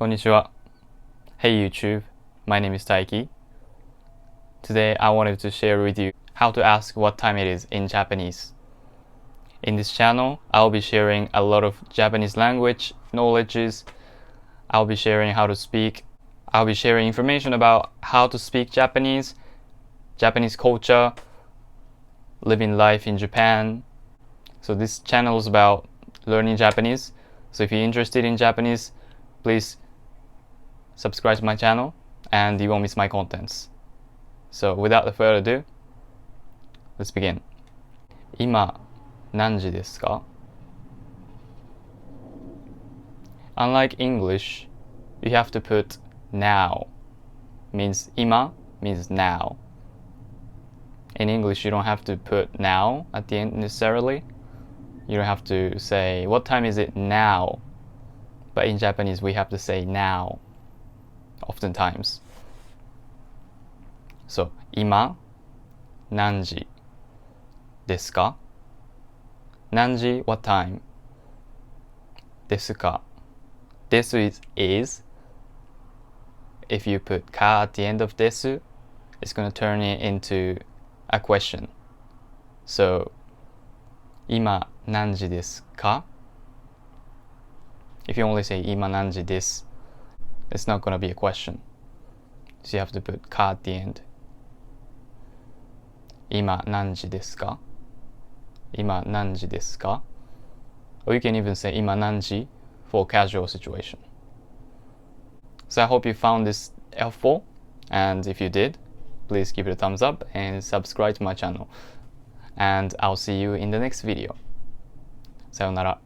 Konnichiwa. Hey YouTube, my name is Taiki. Today I wanted to share with you how to ask what time it is in Japanese. In this channel, I'll be sharing a lot of Japanese language knowledges. I'll be sharing how to speak. I'll be sharing information about how to speak Japanese, Japanese culture, living life in Japan. So this channel is about learning Japanese. So if you're interested in Japanese, please subscribe to my channel and you won't miss my contents. So without further ado, let's begin. 今何時ですか? Unlike English, you have to put now. Means 今 means now. In English, you don't have to put now at the end necessarily. You don't have to say, what time is it now? But in Japanese, we have to say now, oftentimes. So, 今何時ですか? 何時 what time? ですか? This is. If you put ka at the end of です, it's going to turn it into a question. So, 今何時ですか? If you only say 今何時です, it's not going to be a question. So you have to put ka at the end. 今何時ですか? 今何時ですか? Or you can even say 今何時 for a casual situation. So I hope you found this helpful, and if you did, please give it a thumbs up and subscribe to my channel. And I'll see you in the next video. さようなら.